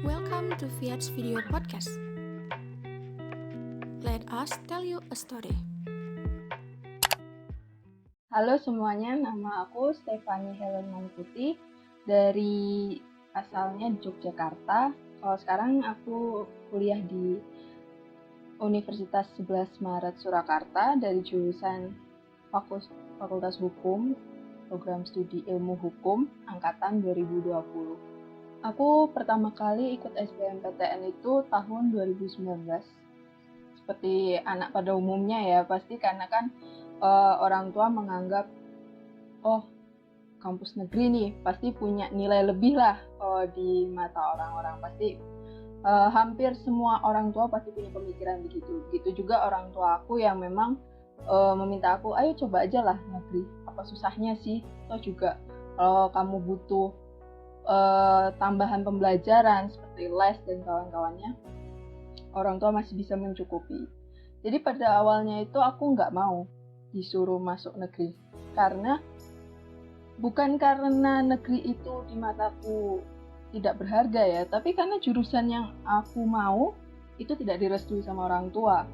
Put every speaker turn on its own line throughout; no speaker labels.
Welcome to Fiat's video podcast. Let us tell you a story.
Halo semuanya, nama aku Stefani Helen Mangkuti dari asalnya Yogyakarta. Kalau sekarang aku kuliah di Universitas 11 Maret Surakarta dari jurusan Fakultas Hukum, Program Studi Ilmu Hukum, Angkatan 2020. Aku pertama kali ikut SBMPTN itu tahun 2019. Seperti anak pada umumnya ya, pasti karena kan orang tua menganggap, oh kampus negeri nih pasti punya nilai lebih lah di mata orang-orang. Pasti hampir semua orang tua pasti punya pemikiran begitu. Begitu juga orang tua aku yang memang meminta aku, ayo coba aja lah negeri. Apa susahnya sih? Atau juga kalau kamu butuh tambahan pembelajaran seperti les dan kawan-kawannya, orang tua masih bisa mencukupi. Jadi pada awalnya itu aku nggak mau disuruh masuk negeri, karena bukan karena negeri itu di mataku tidak berharga ya, tapi karena jurusan yang aku mau itu tidak direstui sama orang tua.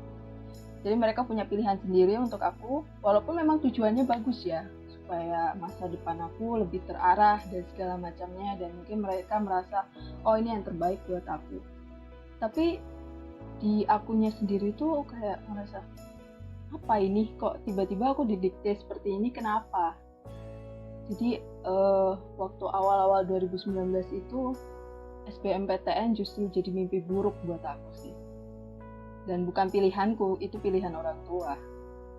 Jadi mereka punya pilihan sendiri untuk aku, walaupun memang tujuannya bagus ya, supaya masa depan aku lebih terarah dan segala macamnya, dan mungkin mereka merasa, oh ini yang terbaik buat aku. Tapi di akunya sendiri tuh kayak merasa, apa ini kok tiba-tiba aku didikte seperti ini, kenapa? Jadi waktu awal-awal 2019 itu SBMPTN justru jadi mimpi buruk buat aku sih. Dan bukan pilihanku, itu pilihan orang tua.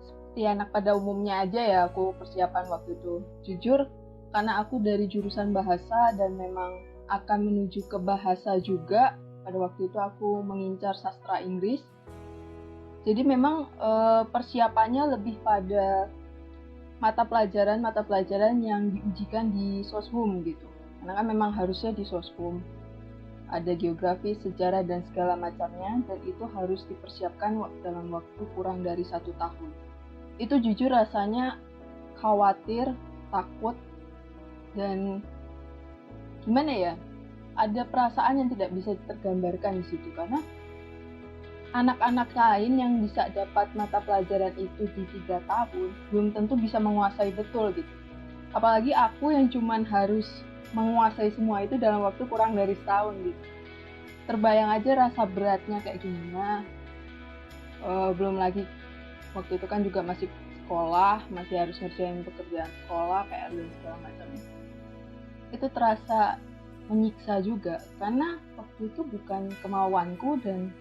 Seperti anak pada umumnya aja ya aku persiapan waktu itu. Jujur, karena aku dari jurusan bahasa dan memang akan menuju ke bahasa juga, pada waktu itu aku mengincar sastra Inggris. Jadi memang persiapannya lebih pada mata pelajaran yang diujikan di soshum gitu. Karena kan memang harusnya di soshum. Ada geografi, sejarah, dan segala macamnya, dan itu harus dipersiapkan dalam waktu kurang dari 1 tahun. Itu jujur rasanya khawatir, takut, dan gimana ya, ada perasaan yang tidak bisa tergambarkan di situ, karena anak-anak lain yang bisa dapat mata pelajaran itu di 3 tahun belum tentu bisa menguasai betul gitu. Apalagi aku yang cuman harus menguasai semua itu dalam waktu kurang dari setahun gitu. Terbayang aja rasa beratnya kayak gimana. Belum lagi waktu itu kan juga masih sekolah, masih harus ngerjain pekerjaan sekolah, PR dan segala macamnya. Itu terasa menyiksa juga, karena waktu itu bukan kemauanku dan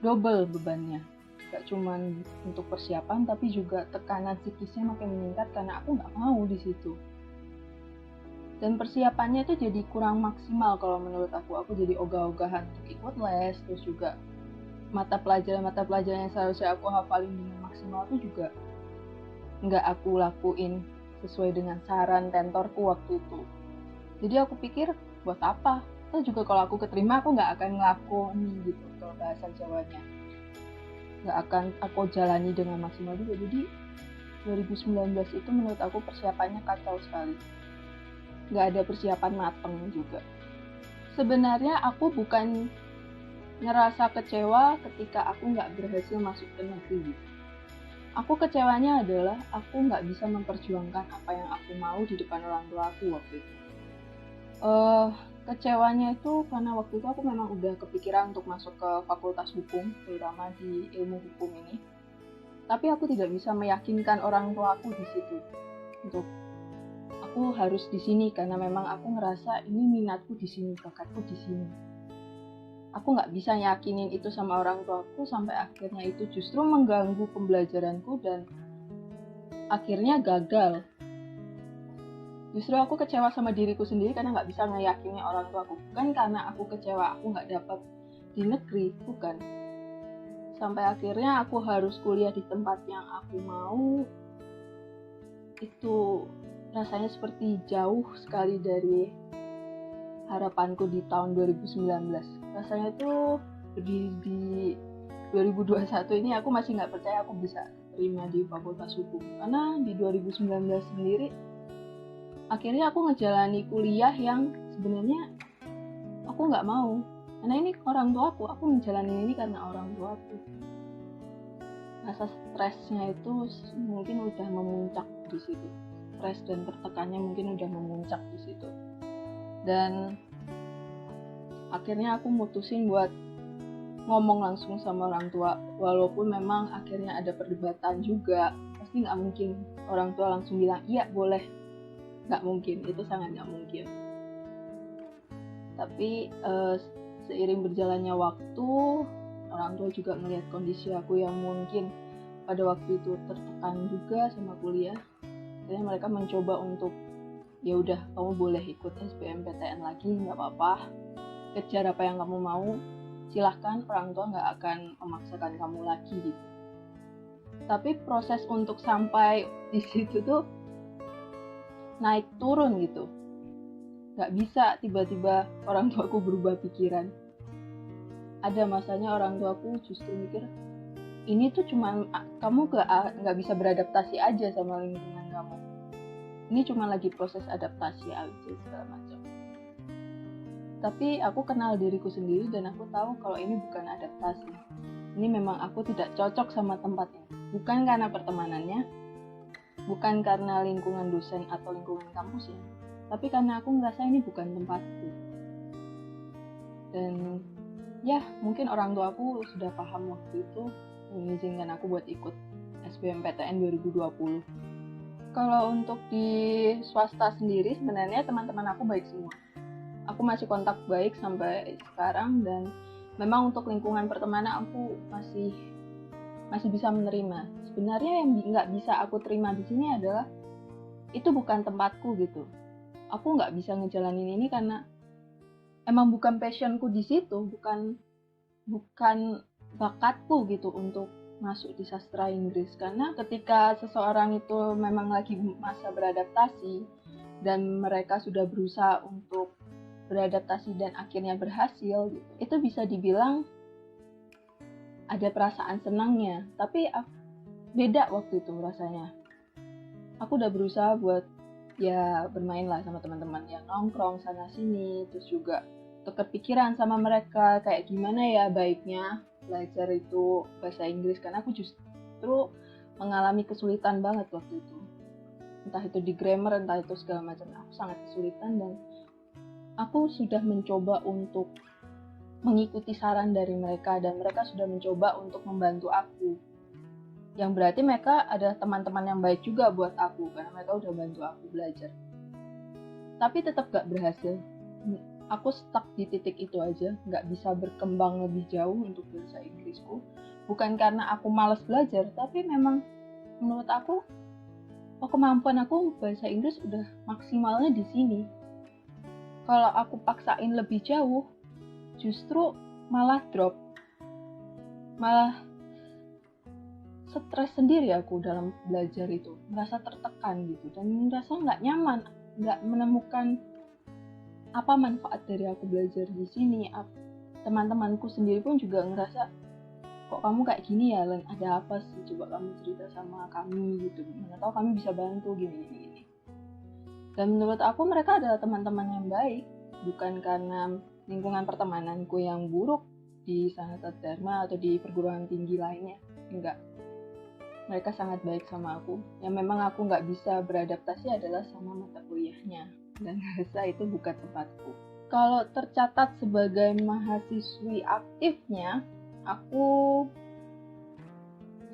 double bebannya. Gak cuma untuk persiapan, tapi juga tekanan psikisnya makin meningkat karena aku nggak mau di situ. Dan persiapannya itu jadi kurang maksimal kalau menurut aku. Aku jadi ogah-ogahan untuk ikut les, terus juga mata pelajaran yang seharusnya aku hafalin dengan maksimal itu juga nggak aku lakuin sesuai dengan saran tentorku waktu itu. Jadi aku pikir, buat apa? Terus juga kalau aku keterima, aku nggak akan ngelakoni gitu kalau bahasa Jawanya. Nggak akan aku jalani dengan maksimal juga. Jadi 2019 itu menurut aku persiapannya kacau sekali. Nggak ada persiapan mateng juga. Sebenarnya aku bukan ngerasa kecewa ketika aku nggak berhasil masuk ke negeri. Aku kecewanya adalah aku nggak bisa memperjuangkan apa yang aku mau di depan orang tua aku waktu itu. Kecewanya itu karena waktu itu aku memang udah kepikiran untuk masuk ke fakultas hukum, terutama di ilmu hukum ini. Tapi aku tidak bisa meyakinkan orang tua aku di situ untuk aku harus di sini, karena memang aku ngerasa ini minatku di sini, bakatku di sini. Aku nggak bisa yakinin itu sama orang tuaku, sampai akhirnya itu justru mengganggu pembelajaranku dan akhirnya gagal. Justru aku kecewa sama diriku sendiri karena nggak bisa ngeyakini orang tua aku. Bukan karena aku kecewa aku nggak dapat di negeri, bukan. Sampai akhirnya aku harus kuliah di tempat yang aku mau. Itu rasanya seperti jauh sekali dari harapanku di tahun 2019. Rasanya tuh berdiri di 2021 ini aku masih nggak percaya aku bisa terima di Fakultas Hukum. Karena di 2019 sendiri akhirnya aku ngejalani kuliah yang sebenarnya aku nggak mau. Karena ini orang tua aku menjalani ini karena orang tua aku. Rasa stresnya itu mungkin udah memuncak di situ. Stres dan tertekannya mungkin udah memuncak di situ. Dan akhirnya aku mutusin buat ngomong langsung sama orang tua. Walaupun memang akhirnya ada perdebatan juga. Pasti nggak mungkin orang tua langsung bilang, iya boleh. Nggak mungkin, itu sangat nggak mungkin. Tapi seiring berjalannya waktu, orang tua juga melihat kondisi aku yang mungkin pada waktu itu tertekan juga sama kuliah. Jadi mereka mencoba untuk, ya udah kamu boleh ikut SBMPTN lagi, nggak apa-apa. Kejar apa yang kamu mau, silahkan, orang tua nggak akan memaksakan kamu lagi gitu. Tapi proses untuk sampai di situ tuh naik turun gitu. Nggak bisa tiba-tiba orang tuaku berubah pikiran. Ada masanya orang tuaku justru mikir, ini tuh cuma kamu nggak bisa beradaptasi aja sama lingkungan kamu. Ini cuma lagi proses adaptasi aja segala macam. Tapi aku kenal diriku sendiri dan aku tahu kalau ini bukan adaptasi. Ini memang aku tidak cocok sama tempat ini. Bukan karena pertemanannya, bukan karena lingkungan dosen atau lingkungan kampusnya, tapi karena aku ngerasa ini bukan tempatku. Dan ya, mungkin orang tua aku sudah paham waktu itu mengizinkan aku buat ikut SBMPTN 2020. Kalau untuk di swasta sendiri sebenarnya teman-teman aku baik semua. Aku masih kontak baik sampai sekarang dan memang untuk lingkungan pertemanan aku masih bisa menerima. Sebenarnya yang nggak bisa aku terima di sini adalah itu bukan tempatku gitu. Aku nggak bisa ngejalanin ini karena emang bukan passionku di situ, bukan bakatku gitu untuk masuk di sastra Inggris. Karena ketika seseorang itu memang lagi masa beradaptasi dan mereka sudah berusaha untuk beradaptasi dan akhirnya berhasil gitu, itu bisa dibilang ada perasaan senangnya. Tapi beda waktu itu rasanya. Aku udah berusaha buat ya bermain lah sama teman-teman yang nongkrong sana sini, terus juga tukar pikiran sama mereka kayak gimana ya baiknya belajar itu bahasa Inggris, karena aku justru mengalami kesulitan banget waktu itu, entah itu di grammar, entah itu segala macam. Aku sangat kesulitan dan aku sudah mencoba untuk mengikuti saran dari mereka dan mereka sudah mencoba untuk membantu aku, yang berarti mereka adalah teman-teman yang baik juga buat aku karena mereka udah bantu aku belajar. Tapi tetap gak berhasil. Aku stuck di titik itu aja, gak bisa berkembang lebih jauh untuk bahasa Inggrisku. Bukan karena aku malas belajar, tapi memang menurut aku kemampuan aku bahasa Inggris udah maksimalnya di sini. Kalau aku paksain lebih jauh, justru malah drop. Malah stres sendiri aku dalam belajar itu, merasa tertekan gitu dan merasa nggak nyaman, nggak menemukan apa manfaat dari aku belajar di sini. Teman-temanku sendiri pun juga ngerasa, kok kamu kayak gini ya, Len, ada apa sih, coba kamu cerita sama kami gitu, mana tahu kami bisa bantu gini. Dan menurut aku mereka adalah teman-teman yang baik, bukan karena lingkungan pertemananku yang buruk di Sanata Dharma atau di perguruan tinggi lainnya, enggak. Mereka sangat baik sama aku. Yang memang aku nggak bisa beradaptasi adalah sama mata kuliahnya. Dan rasa itu bukan tempatku. Kalau tercatat sebagai mahasiswi aktifnya, aku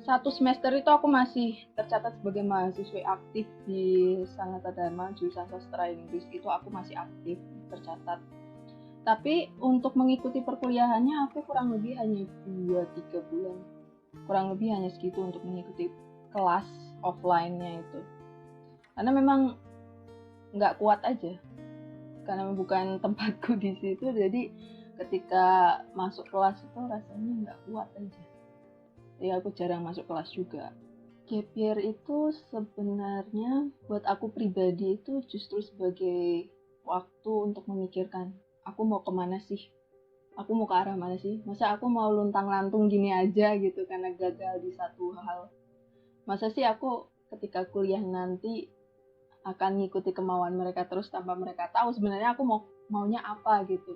satu semester itu aku masih tercatat sebagai mahasiswi aktif di Sanata Dharma jurusan sastra Inggris. Itu aku masih aktif tercatat. Tapi untuk mengikuti perkuliahannya aku kurang lebih hanya 2-3 bulan. Kurang lebih hanya segitu untuk mengikuti kelas offline-nya itu. Karena memang nggak kuat aja karena bukan tempatku di situ. Jadi ketika masuk kelas itu rasanya nggak kuat aja. Jadi aku jarang masuk kelas juga. Gap year itu sebenarnya buat aku pribadi itu justru sebagai waktu untuk memikirkan aku mau kemana sih, aku mau ke arah mana sih. Masa aku mau luntang-lantung gini aja gitu karena gagal di satu hal. Masa sih aku ketika kuliah nanti akan ngikuti kemauan mereka terus tanpa mereka tahu sebenarnya aku maunya apa gitu.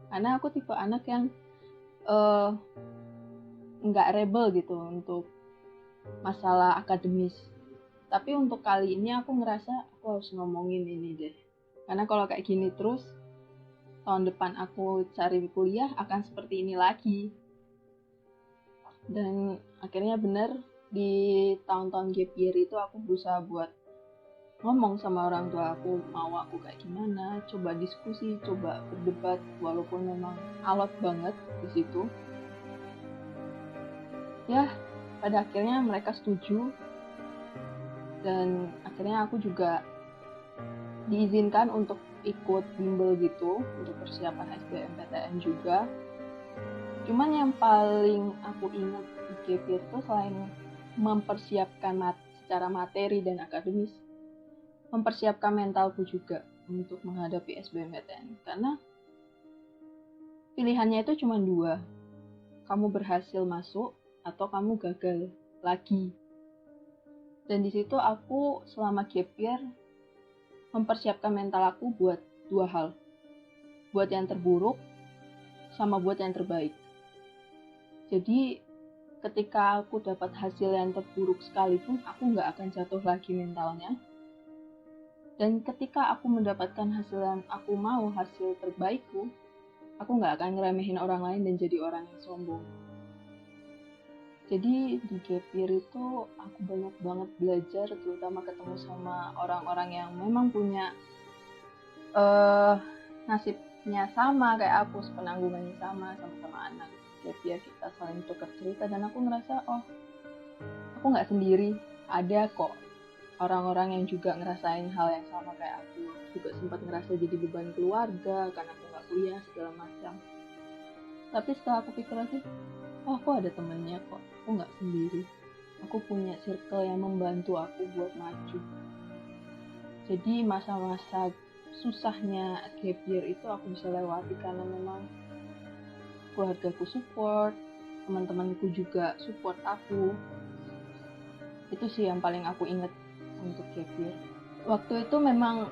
Karena aku tipe anak yang nggak rebel gitu untuk masalah akademis. Tapi untuk kali ini aku ngerasa aku harus ngomongin ini deh. Karena kalau kayak gini terus, tahun depan aku cari kuliah akan seperti ini lagi. Dan akhirnya bener, di tahun-tahun gap year itu aku berusaha buat ngomong sama orang tua aku mau aku kayak gimana, coba diskusi, coba berdebat, walaupun memang alot banget di situ. Ya, pada akhirnya mereka setuju. Dan akhirnya aku juga diizinkan untuk ikut bimbel gitu untuk persiapan SBMPTN juga. Cuman yang paling aku ingat di gap year itu selain mempersiapkan secara materi dan akademis, mempersiapkan mentalku juga untuk menghadapi SBMPTN. Karena pilihannya itu cuma dua, kamu berhasil masuk atau kamu gagal lagi. Dan di situ aku selama gap year mempersiapkan mental aku buat dua hal. Buat yang terburuk sama buat yang terbaik. Jadi ketika aku dapat hasil yang terburuk sekalipun, aku nggak akan jatuh lagi mentalnya. Dan ketika aku mendapatkan hasil yang aku mau, hasil terbaikku, aku nggak akan ngeremehin orang lain dan jadi orang yang sombong. Jadi di gap year itu aku banyak banget belajar, terutama ketemu sama orang-orang yang memang punya nasibnya sama kayak aku, sepenanggungannya sama-sama anak gap year, kita saling tukar cerita. Dan aku ngerasa aku nggak sendiri, ada kok orang-orang yang juga ngerasain hal yang sama kayak aku, juga sempat ngerasa jadi beban keluarga karena aku nggak kuliah segala macam. Tapi setelah aku pikir lagi, aku ada temennya kok, aku nggak sendiri, aku punya circle yang membantu aku buat maju. Jadi masa-masa susahnya gap year itu aku bisa lewati karena memang keluargaku support, teman-temanku juga support aku. Itu sih yang paling aku ingat untuk gap year. Waktu itu memang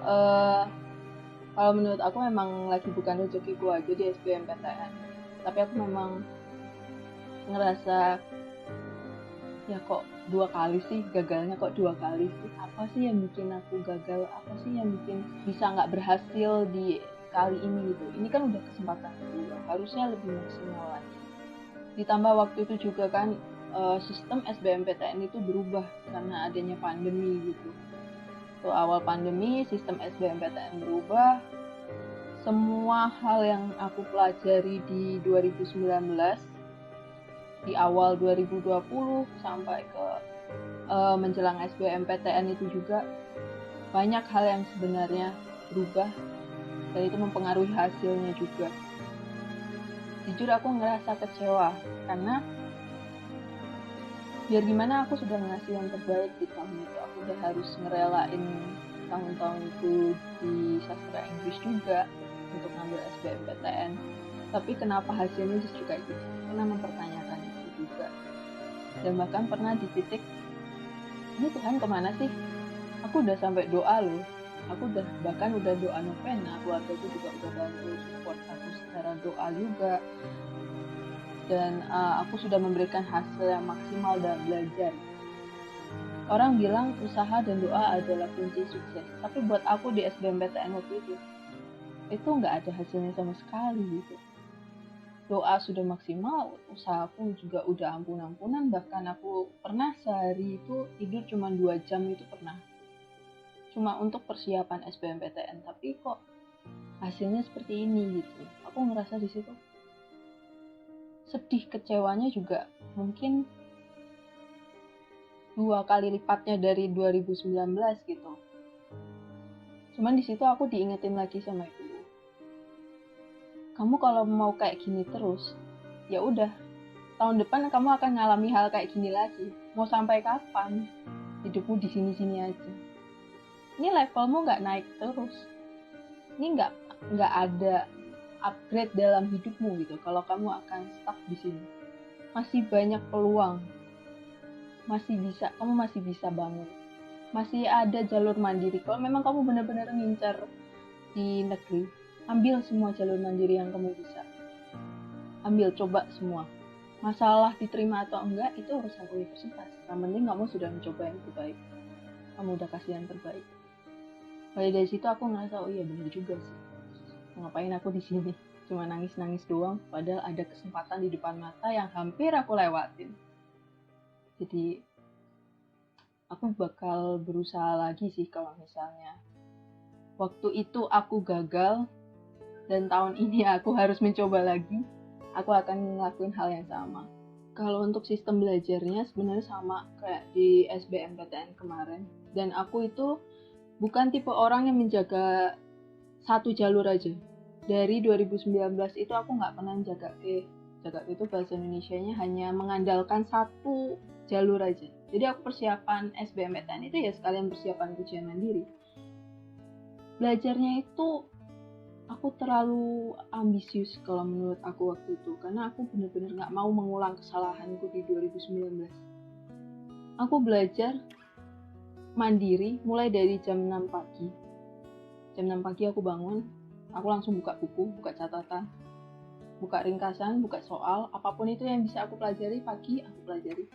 kalau menurut aku memang lagi bukan rezekiku aja di SBMPTN, tapi aku memang ngerasa ya kok 2 kali sih gagalnya, kok 2 kali sih, apa sih yang bikin aku gagal, apa sih yang bikin bisa nggak berhasil di kali ini gitu. Ini kan udah kesempatan kedua, harusnya lebih maksimal lagi. Ditambah waktu itu juga kan sistem SBMPTN itu berubah karena adanya pandemi gitu. Tuh awal pandemi sistem SBMPTN berubah. Semua hal yang aku pelajari di 2019, di awal 2020 sampai ke menjelang SBMPTN itu juga banyak hal yang sebenarnya berubah dan itu mempengaruhi hasilnya juga. Jujur aku ngerasa kecewa karena biar gimana aku sudah ngasih yang terbaik di tahun itu, aku udah harus ngerelain tahun-tahun itu di sastra Inggris juga untuk ngambil SBMPTN. Tapi kenapa hasilnya justru kayak gitu? Pernah mempertanyakan itu juga. Dan bahkan pernah di titik, ini Tuhan kemana sih? Aku udah sampai doa loh. Aku bahkan udah doa novena, keluarga itu juga udah bantu support aku secara doa juga. Dan aku sudah memberikan hasil yang maksimal dalam belajar. Orang bilang usaha dan doa adalah kunci sukses. Tapi buat aku di SBMPTN waktu itu nggak ada hasilnya sama sekali gitu. Doa sudah maksimal, usahaku juga udah ampun-ampunan, bahkan aku pernah sehari itu tidur cuma 2 jam itu pernah. Cuma untuk persiapan SBMPTN, tapi kok hasilnya seperti ini gitu. Aku ngerasa di situ sedih, kecewanya juga mungkin 2 kali lipatnya dari 2019 gitu. Cuman di situ aku diingetin lagi sama ibu, kamu kalau mau kayak gini terus, ya udah, tahun depan kamu akan ngalami hal kayak gini lagi. Mau sampai kapan hidupmu di sini-sini aja? Ini levelmu nggak naik terus. Ini nggak ada upgrade dalam hidupmu gitu. Kalau kamu akan stuck di sini, masih banyak peluang, kamu masih bisa bangun. Masih ada jalur mandiri. Kalau memang kamu benar-benar ngincar di negeri, ambil semua jalur mandiri yang kamu bisa. Ambil, coba semua. Masalah diterima atau enggak, itu urusan universitas. Yang penting kamu sudah mencoba yang terbaik. Kamu udah kasih yang terbaik. Mulai dari situ aku ngerasa, oh iya benar juga sih. Ngapain aku di sini? Cuma nangis-nangis doang, padahal ada kesempatan di depan mata yang hampir aku lewatin. Jadi aku bakal berusaha lagi sih kalau misalnya waktu itu aku gagal dan tahun ini aku harus mencoba lagi, aku akan ngelakuin hal yang sama. Kalau untuk sistem belajarnya sebenarnya sama kayak di SBMPTN kemarin, dan aku itu bukan tipe orang yang menjaga satu jalur aja. Dari 2019 itu aku nggak pernah jaga itu bahasa Indonesianya hanya mengandalkan satu jalur aja. Jadi aku persiapan SBMPTN itu ya sekalian persiapan ujian mandiri. Belajarnya itu aku terlalu ambisius kalau menurut aku waktu itu, karena aku benar-benar nggak mau mengulang kesalahanku di 2019. Aku belajar mandiri mulai dari jam 6 pagi. Jam 6 pagi aku bangun, aku langsung buka buku, buka catatan, buka ringkasan, buka soal, apapun itu yang bisa aku pelajari pagi, aku pelajari.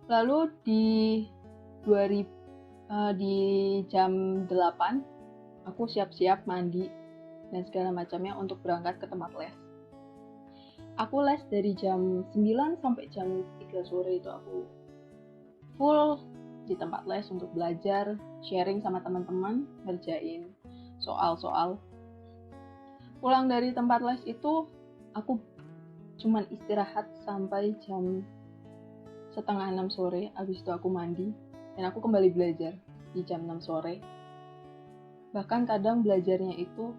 Lalu di jam 8 aku siap-siap mandi dan segala macamnya untuk berangkat ke tempat les. Aku les dari jam 9 sampai jam 3 sore itu aku full di tempat les untuk belajar, sharing sama teman-teman, ngerjain soal-soal. Pulang dari tempat les itu aku cuman istirahat sampai jam 5:30 sore, habis itu aku mandi dan aku kembali belajar di jam 6 sore. Bahkan kadang belajarnya itu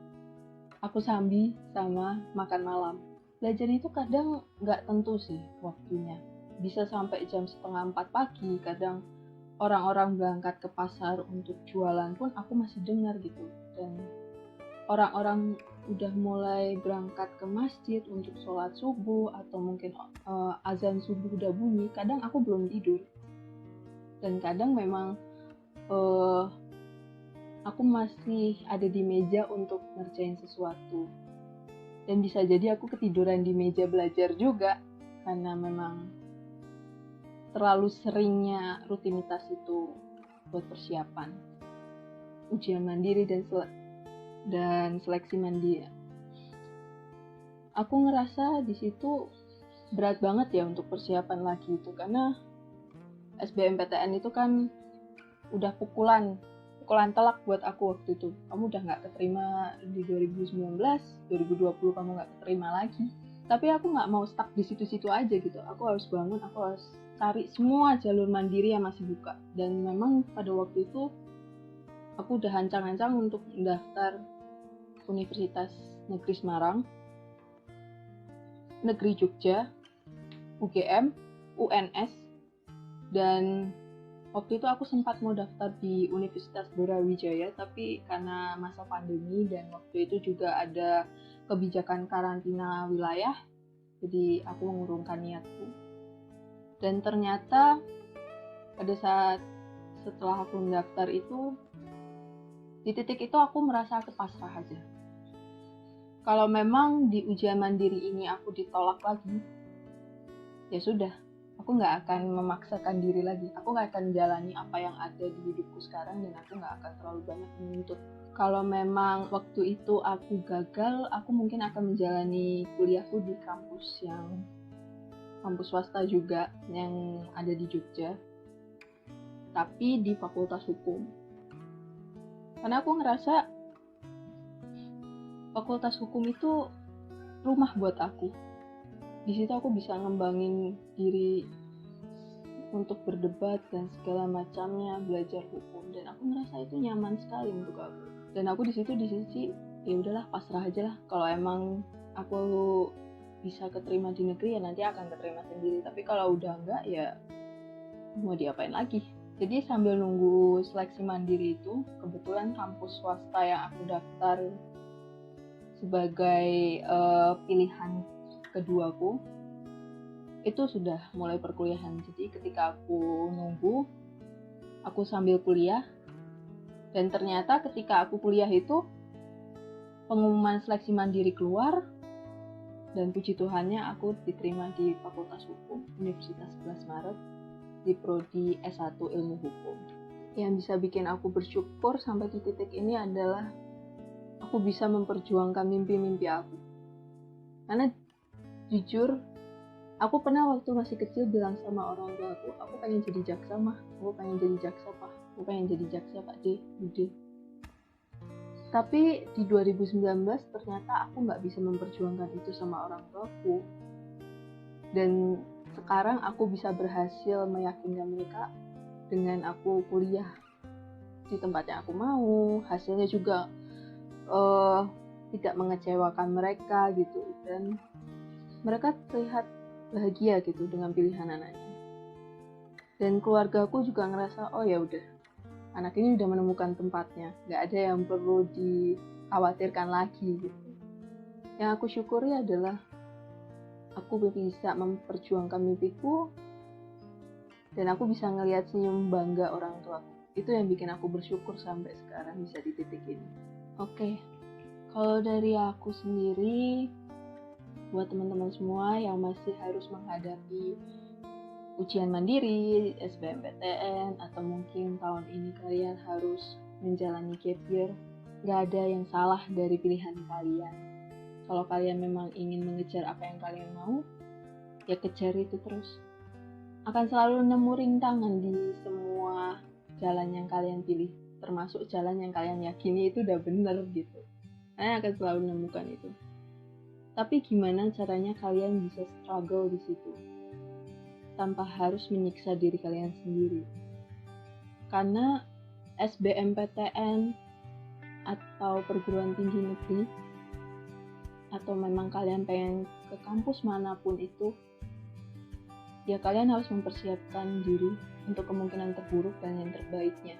aku sambi sama makan malam. Belajar itu kadang nggak tentu sih waktunya. Bisa sampai jam 3:30 pagi, kadang orang-orang berangkat ke pasar untuk jualan pun aku masih dengar gitu. Dan orang-orang udah mulai berangkat ke masjid untuk sholat subuh atau mungkin azan subuh udah bunyi, kadang aku belum tidur. Dan kadang memang aku masih ada di meja untuk ngerjain sesuatu. Dan bisa jadi aku ketiduran di meja belajar juga, karena memang terlalu seringnya rutinitas itu buat persiapan ujian mandiri dan seleksi mandiri. Aku ngerasa di situ berat banget ya untuk persiapan lagi itu, karena SBMPTN itu kan udah pukulan telak buat aku waktu itu. Kamu udah nggak keterima di 2019, 2020 kamu nggak keterima lagi. Tapi aku nggak mau stuck di situ-situ aja gitu. Aku harus bangun, aku harus cari semua jalur mandiri yang masih buka. Dan memang pada waktu itu aku udah ancang-ancang untuk mendaftar Universitas Negeri Semarang, Negeri Jogja, UGM, UNS, dan waktu itu aku sempat mau daftar di Universitas Brawijaya, tapi karena masa pandemi dan waktu itu juga ada kebijakan karantina wilayah, jadi aku mengurungkan niatku. Dan ternyata pada saat setelah aku mendaftar itu, di titik itu aku merasa pasrah aja. Kalau memang di ujian mandiri ini aku ditolak lagi, ya sudah, aku nggak akan memaksakan diri lagi. Aku nggak akan menjalani apa yang ada di hidupku sekarang, dan aku nggak akan terlalu banyak menuntut. Kalau memang waktu itu aku gagal, aku mungkin akan menjalani kuliahku di kampus swasta juga yang ada di Jogja, tapi di Fakultas Hukum. Karena aku ngerasa Fakultas Hukum itu rumah buat aku. Di situ aku bisa ngembangin diri untuk berdebat dan segala macamnya, belajar hukum, dan aku ngerasa itu nyaman sekali untuk aku. Dan aku di sisi ya udahlah, pasrah aja lah. Kalau emang aku bisa keterima di negeri ya nanti akan keterima sendiri. Tapi kalau udah enggak ya mau diapain lagi. Jadi sambil nunggu seleksi mandiri itu, kebetulan kampus swasta yang aku daftar sebagai pilihan keduaku itu sudah mulai perkuliahan. Jadi ketika aku nunggu, aku sambil kuliah, dan ternyata ketika aku kuliah itu pengumuman seleksi mandiri keluar, dan puji Tuhannya aku diterima di Fakultas Hukum Universitas 11 Maret di Prodi S1 Ilmu Hukum. Yang bisa bikin aku bersyukur sampai di titik ini adalah aku bisa memperjuangkan mimpi-mimpi aku. Karena jujur, aku pernah waktu masih kecil bilang sama orang tua aku pengen jadi jaksa mah, aku pengen jadi jaksa pak, aku pengen jadi jaksa pak deh, bude. Tapi di 2019 ternyata aku nggak bisa memperjuangkan itu sama orang tuaku. Dan sekarang aku bisa berhasil meyakinkan mereka dengan aku kuliah di tempat yang aku mau, hasilnya juga tidak mengecewakan mereka gitu, dan mereka terlihat bahagia gitu dengan pilihan anaknya. Dan keluargaku juga ngerasa, oh ya udah, anak ini udah menemukan tempatnya, nggak ada yang perlu dikhawatirkan lagi gitu. Yang aku syukuri adalah aku bisa memperjuangkan mimpiku, dan aku bisa ngelihat senyum bangga orang tuaku. Itu yang bikin aku bersyukur sampai sekarang bisa di titik ini. Oke, kalau dari aku sendiri, buat teman-teman semua yang masih harus menghadapi ujian mandiri, SBMPTN, atau mungkin tahun ini kalian harus menjalani gap year, gak ada yang salah dari pilihan kalian. Kalau kalian memang ingin mengejar apa yang kalian mau, ya kejar itu terus. Akan selalu nemu rintangan di semua jalan yang kalian pilih, termasuk jalan yang kalian yakini itu udah bener gitu. Kalian akan selalu menemukan itu. Tapi gimana caranya kalian bisa struggle di situ tanpa harus menyiksa diri kalian sendiri? Karena SBMPTN atau perguruan tinggi negeri, atau memang kalian pengen ke kampus manapun itu, ya kalian harus mempersiapkan diri untuk kemungkinan terburuk dan yang terbaiknya.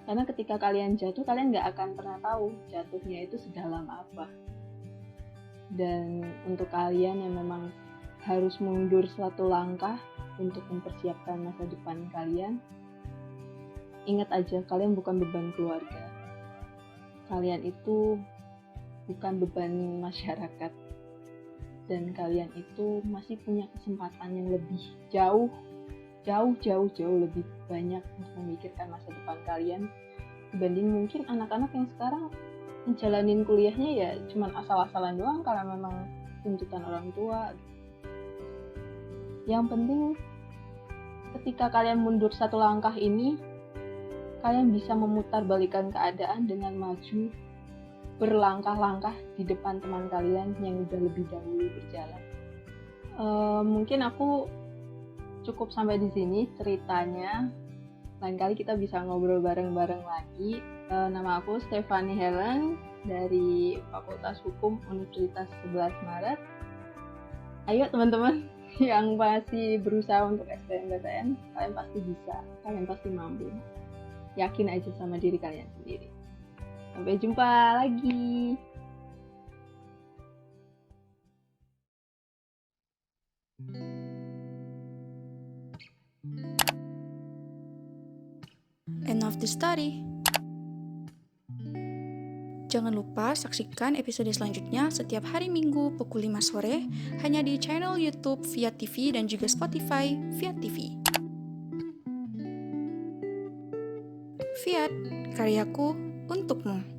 Karena ketika kalian jatuh, kalian gak akan pernah tahu jatuhnya itu sedalam apa. Dan untuk kalian yang memang harus mundur suatu langkah untuk mempersiapkan masa depan kalian, ingat aja, kalian bukan beban keluarga. Kalian itu bukan beban masyarakat, dan kalian itu masih punya kesempatan yang lebih jauh lebih banyak untuk memikirkan masa depan kalian dibanding mungkin anak-anak yang sekarang menjalanin kuliahnya ya cuman asal-asalan doang karena memang tuntutan orang tua. Yang penting ketika kalian mundur satu langkah ini, kalian bisa memutarbalikkan keadaan dengan maju berlangkah-langkah di depan teman kalian yang udah lebih dahulu berjalan. Mungkin aku cukup sampai di sini ceritanya. Lain kali kita bisa ngobrol bareng-bareng lagi. Nama aku Stephanie Helen dari Fakultas Hukum Universitas 11 Maret. Ayo teman-teman yang masih berusaha untuk SBMPTN, kalian pasti bisa, kalian pasti mampu. Yakin aja sama diri kalian sendiri. Sampai jumpa lagi.
End of the story. Jangan lupa saksikan episode selanjutnya setiap hari Minggu pukul 5 sore hanya di channel YouTube Fiat TV dan juga Spotify Fiat TV. Fiat, karyaku untukmu.